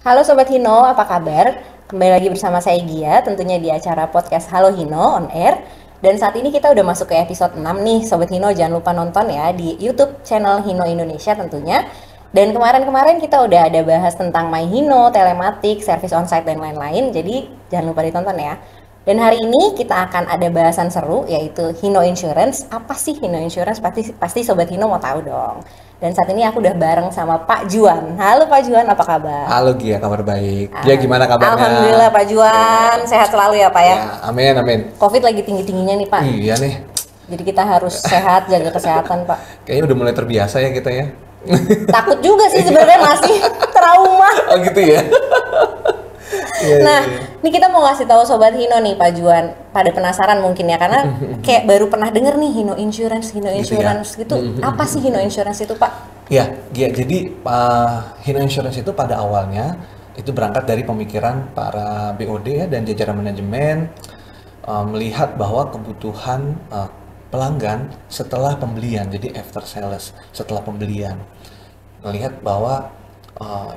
Halo Sobat Hino, apa kabar? Kembali lagi bersama saya Gia, tentunya di acara podcast Halo Hino on Air. Dan saat ini kita udah masuk ke episode 6 nih, Sobat Hino jangan lupa nonton ya di YouTube channel Hino Indonesia tentunya. Dan kemarin-kemarin kita udah ada bahas tentang My Hino, telematik, service onsite dan lain-lain, jadi jangan lupa ditonton ya. Dan hari ini kita akan ada bahasan seru yaitu Hino Insurance. Apa sih Hino Insurance? Pasti Sobat Hino mau tahu dong. Dan saat ini aku udah bareng sama Pak Juan. Halo Pak Juan, apa kabar? Halo Gia, kabar baik. Gia gimana kabarnya? Alhamdulillah Pak Juan, sehat selalu ya Pak ya. Amin, amin. Covid lagi tinggi-tingginya nih Pak. Iya nih. Jadi kita harus sehat, jaga kesehatan Pak. Kayaknya udah mulai terbiasa ya kita ya. Takut juga sih sebenarnya masih trauma. Oh gitu ya. Nah, ini kita mau ngasih tahu Sobat Hino nih Pak Juan, pada penasaran mungkin ya, karena kayak baru pernah denger nih Hino Insurance gitu. Apa sih Hino Insurance itu Pak? Ya, jadi Hino Insurance itu pada awalnya itu berangkat dari pemikiran para BOD ya dan jajaran manajemen melihat bahwa kebutuhan pelanggan setelah pembelian, jadi after sales, setelah pembelian, melihat bahwa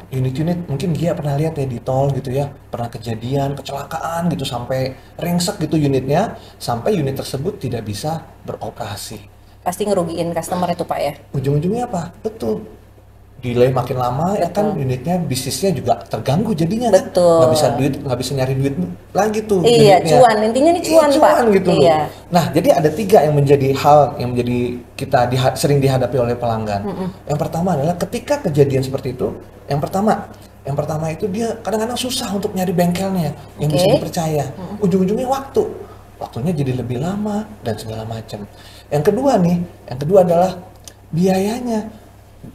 unit-unit mungkin Gia pernah lihat ya di tol gitu ya, pernah kejadian kecelakaan gitu sampai ringsek gitu unitnya, sampai unit tersebut tidak bisa beroperasi. Pasti ngerugiin customer itu Pak ya? Ujung-ujungnya apa? Betul, delay makin lama. Betul. Ya kan unitnya, bisnisnya juga terganggu jadinya. Betul. Kan nggak bisa nyari duit lagi tuh. Iya, unitnya. cuan, intinya nih cuan Pak. Gitu iya. Nah, jadi ada 3 yang menjadi hal yang menjadi kita sering dihadapi oleh pelanggan. Yang pertama adalah ketika kejadian seperti itu, yang pertama itu dia kadang-kadang susah untuk nyari bengkelnya yang bisa dipercaya. Ujung-ujungnya waktunya jadi lebih lama dan segala macam. Yang kedua adalah biayanya.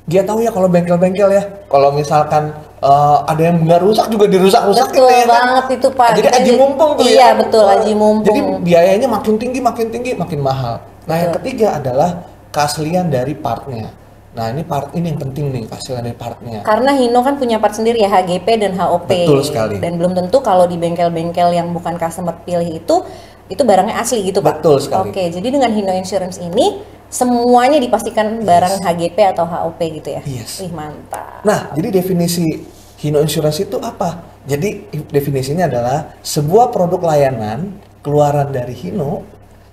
Dia tahu ya kalau bengkel-bengkel ya, kalau misalkan ada yang nggak rusak juga dirusak-rusak gitu ya banget kan? Itu Pak. Jadi aji mumpung tuh iya, ya. Iya betul, aji mumpung. Jadi biayanya makin tinggi, makin mahal. Nah, yang ketiga adalah keaslian dari partnya. Nah, ini yang penting nih, keaslian dari partnya. Karena Hino kan punya part sendiri ya, HGP dan HOP. Betul sekali. Dan belum tentu kalau di bengkel-bengkel yang bukan customer pilih itu barangnya asli gitu Pak. Betul sekali. Oke, jadi dengan Hino Insurance ini semuanya dipastikan barang HGP atau HOP gitu ya? Yes. Wih mantap. Nah, jadi definisi Hino Insurance itu apa? Jadi definisinya adalah sebuah produk layanan keluaran dari Hino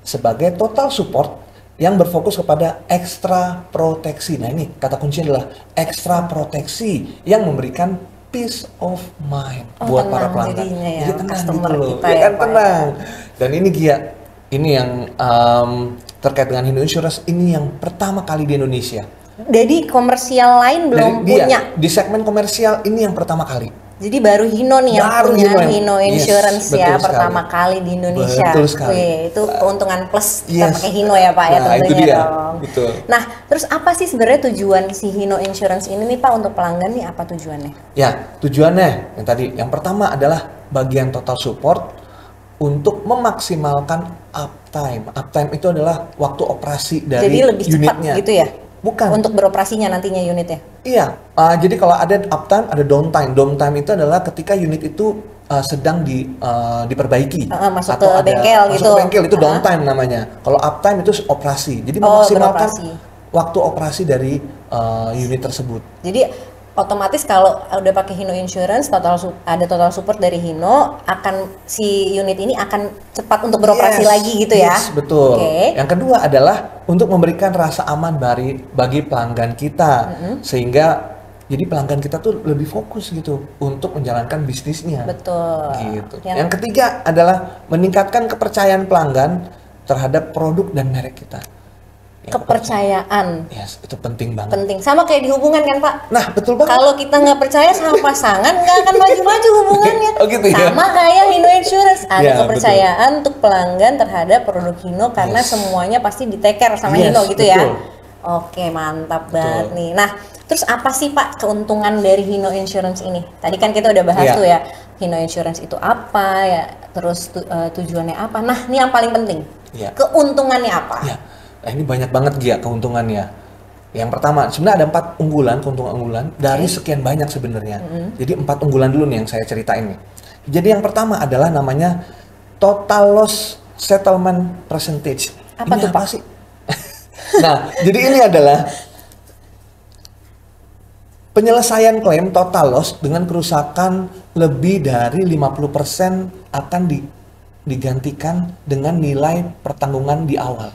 sebagai total support yang berfokus kepada ekstra proteksi. Nah, ini kata kuncinya adalah ekstra proteksi yang memberikan peace of mind buat para pelanggan. Ya, jadi tenang gitu loh. Kita ya kan tenang. Dan ini Gia, ini yang terkait dengan Hino Insurance, ini yang pertama kali di Indonesia. Jadi komersial lain belum punya? Di segmen komersial ini yang pertama kali. Jadi baru Hino nih yang punya Hino Insurance yes, ya, pertama kali di Indonesia. Betul sekali. Wih, itu keuntungan plus kita pakai Hino ya Pak ya tentunya itu dia. Dong. Betul. Nah, terus apa sih sebenarnya tujuan si Hino Insurance ini nih Pak untuk pelanggan nih, apa tujuannya? Ya, tujuannya yang pertama adalah bagian total support untuk memaksimalkan uptime. Uptime itu adalah waktu operasi dari unitnya. Jadi lebih cepat gitu ya? Bukan. Untuk beroperasinya nantinya unitnya? Iya, jadi kalau ada uptime, ada downtime. Downtime itu adalah ketika unit itu sedang diperbaiki. Masuk ke bengkel gitu? Masuk ke bengkel, itu downtime namanya. Kalau uptime itu operasi. Jadi memaksimalkan waktu operasi dari unit tersebut. Jadi otomatis kalau udah pakai Hino Insurance, ada total support dari Hino, si unit ini akan cepat untuk beroperasi lagi gitu ya? Yes, betul. Yang kedua adalah untuk memberikan rasa aman bagi pelanggan kita, sehingga jadi pelanggan kita tuh lebih fokus gitu untuk menjalankan bisnisnya. Betul. Gitu. Yang ketiga adalah meningkatkan kepercayaan pelanggan terhadap produk dan merek kita. Kepercayaan. Yes, itu penting banget. Penting. Sama kayak di hubungan kan Pak? Nah, betul banget. Kalau kita nggak percaya sama pasangan, nggak akan maju-maju hubungannya. Oh gitu ya? Sama kayak Hino Insurance. Ada kepercayaan untuk pelanggan terhadap produk Hino karena semuanya pasti di-take care sama Hino gitu ya? Oke, mantap banget nih. Nah, terus apa sih Pak keuntungan dari Hino Insurance ini? Tadi kan kita udah bahas tuh ya, Hino Insurance itu apa ya, terus tujuannya apa. Nah, ini yang paling penting. Keuntungannya apa? Nah, ini banyak banget Gia keuntungannya. Yang pertama, sebenarnya ada 4 keuntungan unggulan dari sekian banyak sebenarnya. Jadi 4 unggulan dulu nih yang saya ceritain nih. Jadi yang pertama adalah namanya total loss settlement percentage. Apa ini tuh Pak? Sih? Nah, jadi ini adalah penyelesaian klaim total loss dengan kerusakan lebih dari 50% akan digantikan dengan nilai pertanggungan di awal.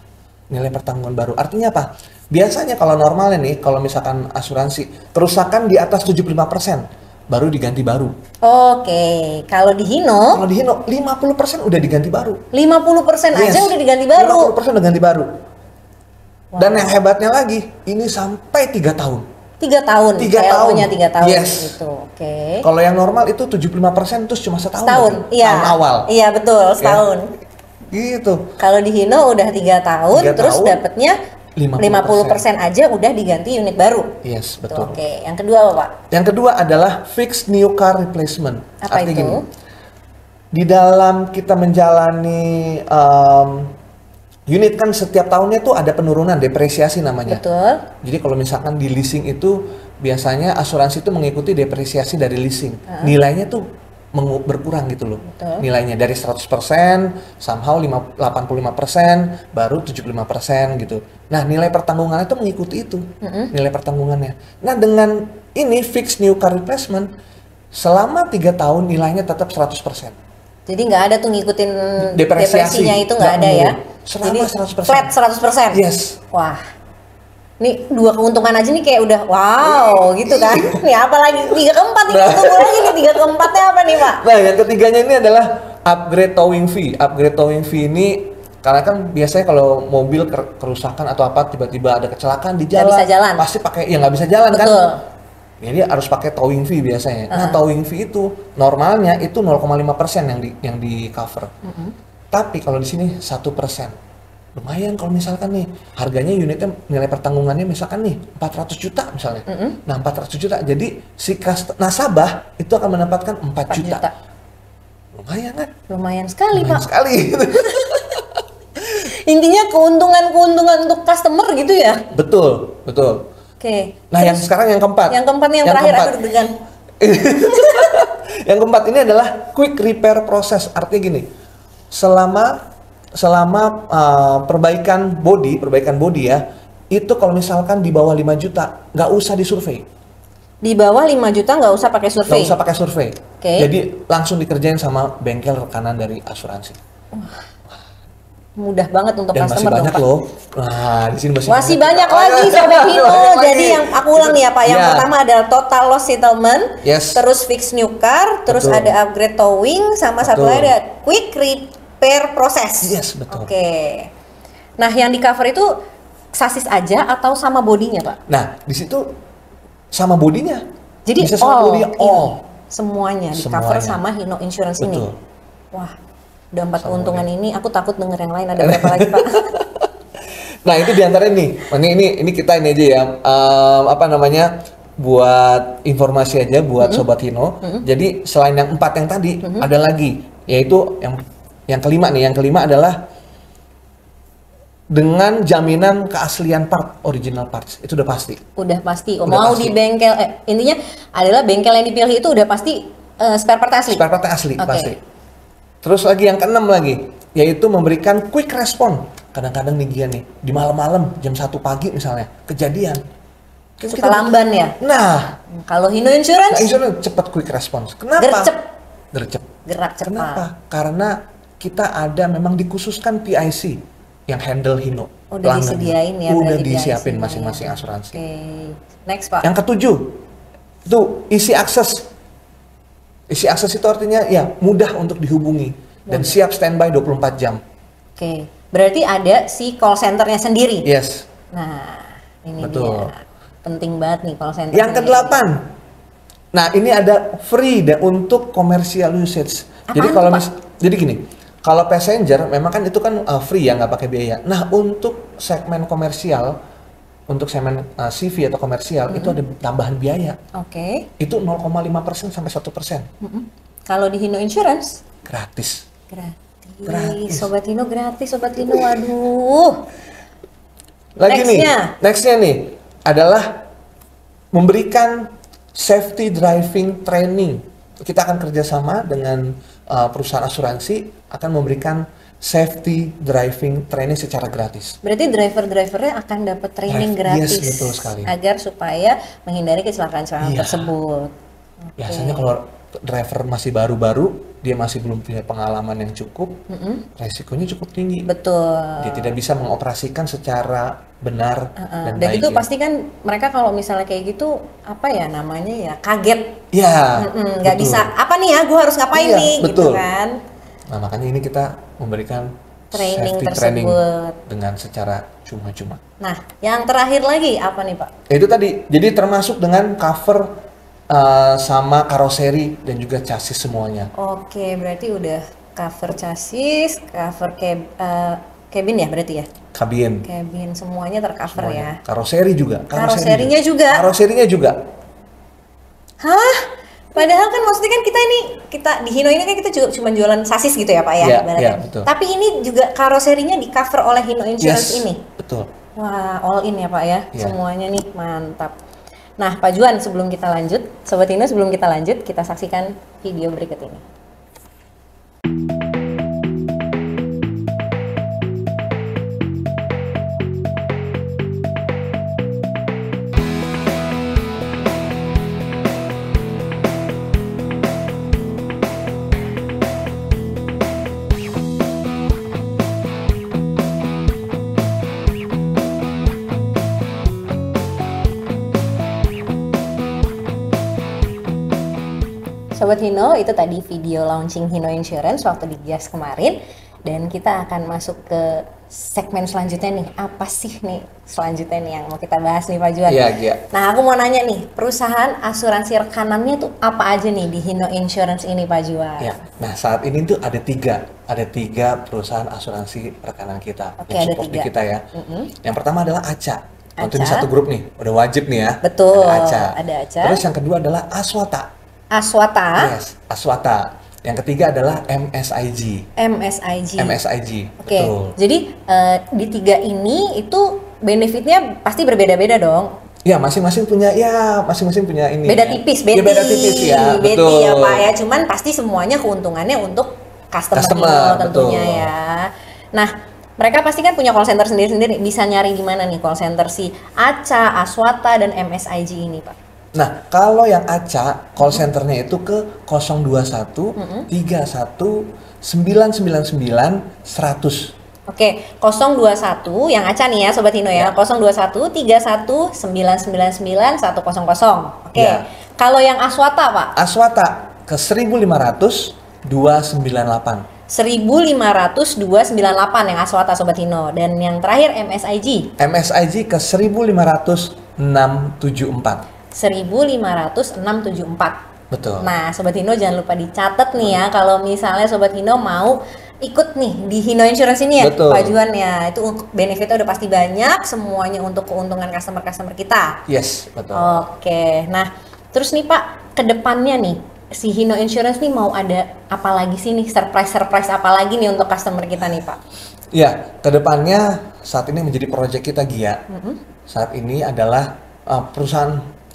Nilai pertanggungan baru. Artinya apa? Biasanya kalau normalnya nih, kalau misalkan asuransi, kerusakan di atas 75% baru diganti baru. Oke, kalau di Hino 50% udah diganti baru. 50% aja udah diganti baru. 50% udah ganti baru. Dan yang hebatnya lagi, ini sampai 3 tahun. 3 tahun. 3 tahun. 3 tahun Yes. gitu. Oke. Kalau yang normal itu 75% terus cuma setahun. Setahun. Iya. Tahun awal. Iya, betul, setahun. Gitu. Kalau di Hino udah 3 tahun, 3 terus tahun, dapatnya 50% aja udah diganti unit baru. Yes, Tuh, betul. oke, yang kedua apa, Pak? Yang kedua adalah fixed new car replacement. Apa Artinya itu? gini, di dalam kita menjalani unit kan setiap tahunnya tuh ada penurunan, depresiasi namanya. Betul. Jadi kalau misalkan di leasing itu biasanya asuransi itu mengikuti depresiasi dari leasing. Nilainya tuh berkurang gitu loh. Betul. Nilainya dari 100%, somehow 85%, baru 75% gitu. Nah, nilai pertanggungannya itu mengikuti itu. Nilai pertanggungannya. Nah, dengan ini fixed new car replacement selama 3 tahun nilainya tetap 100%. Jadi nggak ada tuh ngikutin Depresiasi. depresinya itu nggak ada ya. Selama Jadi 100%. flat 100%. Yes. Wah. Nih 2 keuntungan aja nih kayak udah wow gitu kan. Nih apalagi 3 keempat nih tunggu lagi nih 3 keempatnya apa nih, Pak? Nah, yang ketiganya ini adalah upgrade towing fee. Upgrade towing fee ini karena kan biasanya kalau mobil kerusakan atau apa tiba-tiba ada kecelakaan di jalan, bisa jalan. pasti pakai nggak bisa jalan. Betul. Kan? Jadi harus pakai towing fee biasanya. Nah, towing fee itu normalnya itu 0,5% yang di cover. Tapi kalau di sini 1%. Lumayan kalau misalkan nih harganya unitnya nilai pertanggungannya misalkan nih 400 juta misalnya. Nah, 400 juta. Jadi si nasabah itu akan mendapatkan 4 juta. Lumayan kan? Lumayan sekali, Lumayan Pak. sekali. Intinya keuntungan-keuntungan untuk customer gitu ya. Betul, betul. Oke. Nah, yang sekarang yang keempat. Yang keempat nih yang terakhir aku deg-degan. Yang keempat ini adalah quick repair process. Artinya gini, selama perbaikan body ya, itu kalau misalkan di bawah 5 juta nggak usah disurvei. Di bawah 5 juta nggak usah pakai survei. Nggak usah pakai survei. Oke. Jadi langsung dikerjain sama bengkel rekanan dari asuransi. Mudah banget untuk Dan masih customer banyak Pak. loh. Nah, di sini Masih banyak lagi Sobat Hino. Banyak Jadi lagi. yang aku ulang nih ya Pak. Yang Ya. pertama adalah total loss settlement, Yes. terus fix new car, terus Betul. ada upgrade towing, sama satu Betul. lagi ada quick repair process. Yes, betul. Oke. Nah, yang di cover itu sasis aja atau sama bodinya Pak? Nah, di situ sama bodinya. Jadi bisa sama bodinya ini, all. semuanya di cover Semuanya. sama Hino Insurance ini. Betul. Wah, udah 4 Sama keuntungan ini. Aku takut denger yang lain ada berapa lagi Pak? Nah, itu diantaranya nih. Ini kita ini aja ya. Apa namanya? Buat informasi aja buat Sobat Hino. Jadi selain yang 4 yang tadi, ada lagi, yaitu yang kelima nih. Yang kelima adalah dengan jaminan keaslian original parts. Itu udah pasti. Udah pasti. Udah Mau pasti. di bengkel, intinya adalah bengkel yang dipilih itu udah pasti spare part asli. Spare part asli, Oke. pasti. Terus lagi yang keenam lagi, yaitu memberikan quick respon. Kadang-kadang nih dia nih, di malam-malam jam 1 pagi misalnya, kejadian. Terus Suka lamban ya. Nah, Kalau Hino Insurance cepat quick response. Kenapa? Gercep. Gercep. Gerak cepat. Kenapa? Karena kita ada memang dikhususkan PIC yang handle Hino. Udah pelanggan. disediain ya. Udah berarti disiapin PIC-nya masing-masing ya. asuransi. Oke. Next Pak. Yang ketujuh, itu isi akses. Isi akses itu artinya ya mudah untuk dihubungi dan siap standby 24 jam. Oke. Berarti ada si call centernya sendiri. Yes. Nah, ini Betul. dia. Penting banget nih call center. Yang kedelapan, nah ini ada free untuk commercial usage. Jadi Apaan kalau tuh, Pak? jadi gini, kalau passenger memang kan itu kan free ya, nggak pakai biaya. Nah untuk segmen komersial, untuk segmen CV atau komersial itu ada tambahan biaya. Oke. Itu 0,5% sampai 1%. Kalau di Hino Insurance Gratis. gratis. Sobat Hino gratis, Sobat Hino. Waduh. Lagi Nextnya. nextnya nih adalah memberikan safety driving training. Kita akan kerjasama dengan perusahaan asuransi akan memberikan safety driving training secara gratis. Berarti driver-drivernya akan dapat training gratis. Yes, betul sekali. Agar supaya menghindari kecelakaan-kecelakaan Iya. tersebut. Biasanya kalau driver masih baru-baru, dia masih belum punya pengalaman yang cukup, resikonya cukup tinggi. Betul. Dia tidak bisa mengoperasikan secara benar dan Dan baik. itu ya. pasti kan mereka kalau misalnya kayak gitu apa ya namanya ya kaget. Ya, Nggak bisa apa nih ya, gue harus ngapain Iya, nih gitu betul. kan. Nah, makanya ini kita memberikan Training safety training tersebut. dengan secara cuma-cuma. Nah, yang terakhir lagi apa nih Pak? Itu tadi, jadi termasuk dengan cover sama karoseri dan juga chassis semuanya. Oke, berarti udah cover chassis, cover cabin ya berarti ya? Kabin, Cabin semuanya tercover ya. karoseri juga. Karoserinya juga? Karoserinya juga. Hah? Padahal kan maksudnya kan kita di Hino ini kan kita juga cuma jualan sasis gitu ya Pak ya, Iya, ibaratnya. iya, betul. Tapi ini juga karoserinya di cover oleh Hino Insurance Yes, ini. betul. Wah, all in ya Pak ya, Iya. semuanya nih mantap. Nah Pak Juan, sebelum kita lanjut, Sobat Hino sebelum kita lanjut, kita saksikan video berikut ini. Sobat Hino, itu tadi video launching Hino Insurance waktu di GIAS kemarin. Dan kita akan masuk ke segmen selanjutnya nih. Apa sih nih selanjutnya nih yang mau kita bahas nih Pak Juan? Iya, iya. Nah aku mau nanya nih, perusahaan asuransi rekanannya tuh apa aja nih di Hino Insurance ini Pak Juan? Ya, nah saat ini tuh ada tiga perusahaan asuransi rekanan kita Oke, yang ada support di tiga. kita ya. Yang pertama adalah ACA. Waktu ini ACA. satu grup nih, udah wajib nih ya. Betul, Ada ada ACA. Terus yang kedua adalah Aswata. Aswata, Yes, Aswata. Yang ketiga adalah MSIG. MSIG. MSIG. Oke, Betul. jadi di tiga ini itu benefitnya pasti berbeda-beda dong. Ya, masing-masing punya ini. Beda ya. tipis, Ya, beda tipis ya. Beti Betul. ya Pak ya. Cuman pasti semuanya keuntungannya untuk customer Customer, tentunya betul. ya. Nah, mereka pasti kan punya call center sendiri-sendiri. Bisa nyari di mana nih call center si ACA, Aswata dan MSIG ini Pak? Nah, kalau yang ACA, call centernya itu ke 021 31 999 100. Oke, 021 yang ACA nih ya Sobat Hino ya. 021 31 999 100. Oke. Ya. Kalau yang Aswata Pak? Aswata ke 1500 298. 1500 298 yang Aswata Sobat Hino. Dan yang terakhir MSIG MSIG ke 1500 674. 15674. Betul. Nah, Sobat Hino jangan lupa dicatat nih ya kalau misalnya Sobat Hino mau ikut nih di Hino Insurance ini ya, Betul. Pak Juan ya. Itu benefitnya udah pasti banyak, semuanya untuk keuntungan customer-customer kita. Yes, betul. Oke. Nah, terus nih Pak, ke depannya nih si Hino Insurance nih mau ada apa lagi sih nih, surprise apa lagi nih untuk customer kita nih Pak? Ya, kedepannya saat ini menjadi proyek kita Gia. Saat ini adalah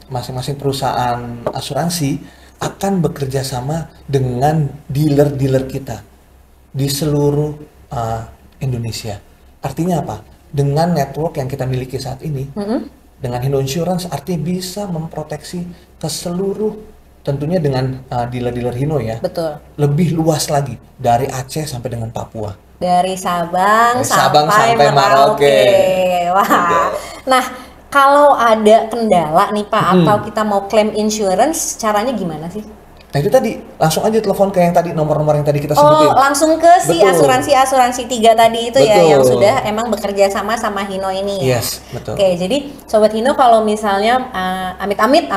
masing-masing perusahaan asuransi akan bekerja sama dengan dealer-dealer kita di seluruh Indonesia. Artinya apa? Dengan network yang kita miliki saat ini, dengan Hino Insurance artinya bisa memproteksi ke seluruh, tentunya dengan dealer-dealer Hino ya. Betul. Lebih luas lagi dari Aceh sampai dengan Papua. Dari Sabang, Dari Sabang sampai sampai Merauke. Wah. Betul. Nah, kalau ada kendala nih Pak atau kita mau klaim insurance, caranya gimana sih? Nah itu tadi, langsung aja telepon ke yang tadi, nomor-nomor yang tadi kita sebutin. Oh, langsung ke si Betul. asuransi tiga tadi itu ya Betul. yang sudah emang bekerja sama Hino ini ya. Yes, betul. Oke, jadi Sobat Hino kalau misalnya amit-amit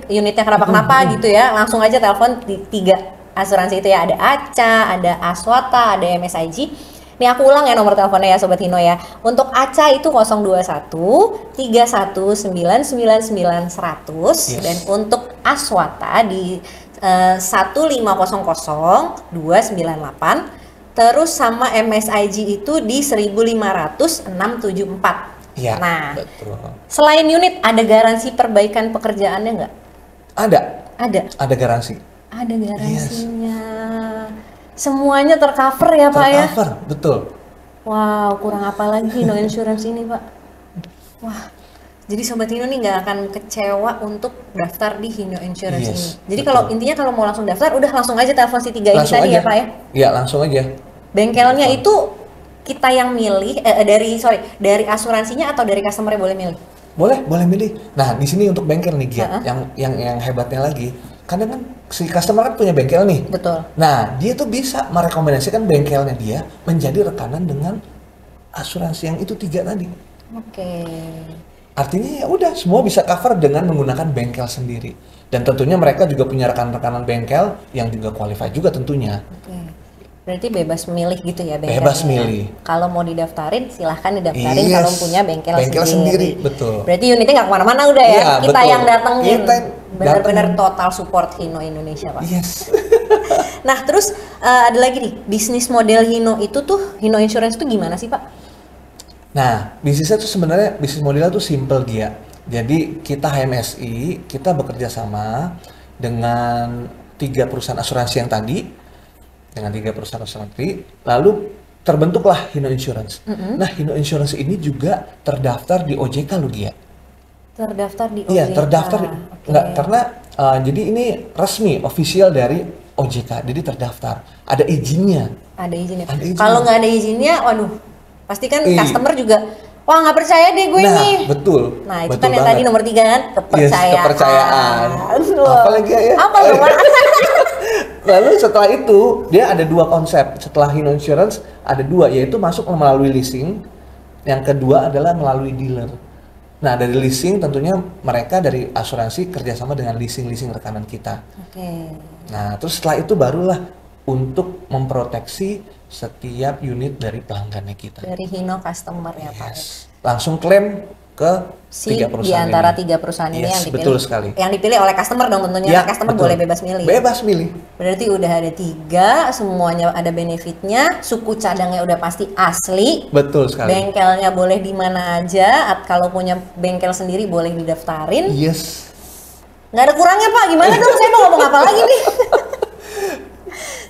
unitnya kenapa-kenapa gitu ya, langsung aja telepon di tiga asuransi itu ya. Ada ACA, ada Aswata, ada MSIG. Nih aku ulang ya nomor teleponnya ya Sobat Hino ya. Untuk ACA itu 021 31999 100 dan untuk Aswata di 1500 298. Terus sama MSIG itu di 1500 674. Iya, Nah, betul. selain unit ada garansi perbaikan pekerjaannya nggak? Ada Ada. garansi. Ada garansinya. Semuanya tercover ya Pak ya? Tercover, betul. Wow, kurang apa lagi Hino Insurance ini Pak? Wah, jadi Sobat Hino nih nggak akan kecewa untuk daftar di Hino Insurance ini. Jadi kalau intinya kalau mau langsung daftar, udah langsung aja telepon si 3 ini tadi ya Pak ya? Iya, langsung aja. Bengkelnya itu kita yang milih, dari asuransinya atau dari customer boleh milih? Boleh milih. Nah, di sini untuk bengkel nih Gia, yang hebatnya lagi, kadang kan si customer kan punya bengkel nih. Betul. Nah, dia tuh bisa merekomendasikan bengkelnya dia menjadi rekanan dengan asuransi yang itu 3 tadi. Oke. Artinya ya udah semua bisa cover dengan menggunakan bengkel sendiri. Dan tentunya mereka juga punya rekan-rekanan bengkel yang juga qualified juga tentunya. Oke. Berarti bebas milih gitu ya bengkelnya. Bebas milih. Kalau mau didaftarin silahkan didaftarin kalau punya bengkel sendiri. Betul. Berarti unitnya nggak kemana-mana udah ya. Kita betul. yang datengin. Benar-benar total support Hino Indonesia Pak. Yes. Nah terus ada lagi nih, bisnis model Hino itu tuh, Hino Insurance itu gimana sih Pak? Nah, bisnisnya tuh sebenarnya bisnis modelnya tuh simple Gia. Jadi kita HMSI, kita bekerja sama dengan 3 perusahaan asuransi yang tadi. Dengan 3 perusahaan asuransi, lalu terbentuklah Hino Insurance. Nah, Hino Insurance ini juga terdaftar di OJK loh Gia. Terdaftar di OJK? Iya, terdaftar. Enggak, karena jadi ini resmi, official dari OJK, jadi terdaftar. Ada izinnya. Ada izinnya. Kalau nggak ada izinnya, waduh, pasti kan customer juga, wah nggak percaya deh gue ini. Betul. Nah, itu kan yang tadi nomor 3 kan, kepercayaan. Yes, kepercayaan. Apalagi ya? Apa loh Pak? Lalu setelah itu dia ada 2 konsep. Setelah Hino Insurance ada 2, yaitu masuk melalui leasing. Yang kedua adalah melalui dealer. Nah, dari leasing tentunya mereka dari asuransi kerjasama dengan leasing rekanan kita. Oke. Nah, terus setelah itu barulah untuk memproteksi setiap unit dari pelanggannya kita. Dari Hino customer ya Pak. Langsung klaim ke 3 perusahaan di antara ini. 3 perusahaan ini yang dipilih. Betul sekali. Yang dipilih oleh customer dong tentunya. Ya, customer betul. boleh bebas milih. Bebas milih. Berarti udah ada 3, semuanya ada benefitnya, suku cadangnya udah pasti asli. Betul sekali. Bengkelnya boleh di mana aja, kalau punya bengkel sendiri boleh didaftarin. Yes. Nggak ada kurangnya Pak, gimana dong? Saya mau ngomong apa lagi nih?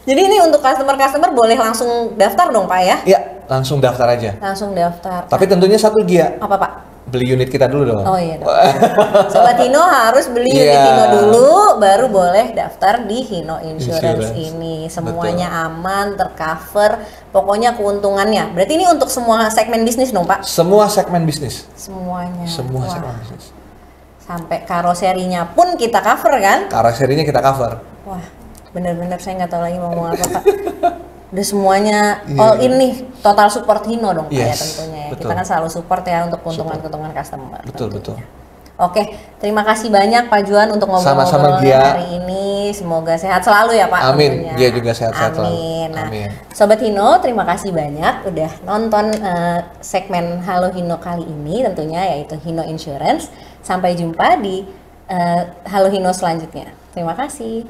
Jadi ini untuk customer boleh langsung daftar dong Pak ya? Iya, langsung daftar aja. Langsung daftar. Tapi tentunya satu Gia. Apa Pak? Beli unit kita dulu dong. Oh iya dong. Sobat Hino harus beli unit Hino dulu, baru boleh daftar di Hino Insurance ini. Semuanya aman, tercover, pokoknya keuntungannya. Berarti ini untuk semua segmen bisnis dong Pak? Semua segmen bisnis. Semuanya. Semua segmen bisnis. Sampai karoserinya pun kita cover kan? Karoserinya kita cover. Wah, bener-bener saya nggak tahu lagi mau ngomong apa Pak. Udah semuanya all in nih, total support Hino dong Pak ya tentunya ya. Kita kan selalu support ya untuk keuntungan-keuntungan customer. Betul. Oke, terima kasih banyak Pak Juan untuk ngobrol-ngobrol hari ini. Semoga sehat selalu ya Pak. Amin, tentunya. dia juga sehat-sehat selalu. Nah, Amin. Sobat Hino, terima kasih banyak udah nonton segmen Halo Hino kali ini tentunya, yaitu Hino Insurance. Sampai jumpa di Halo Hino selanjutnya. Terima kasih.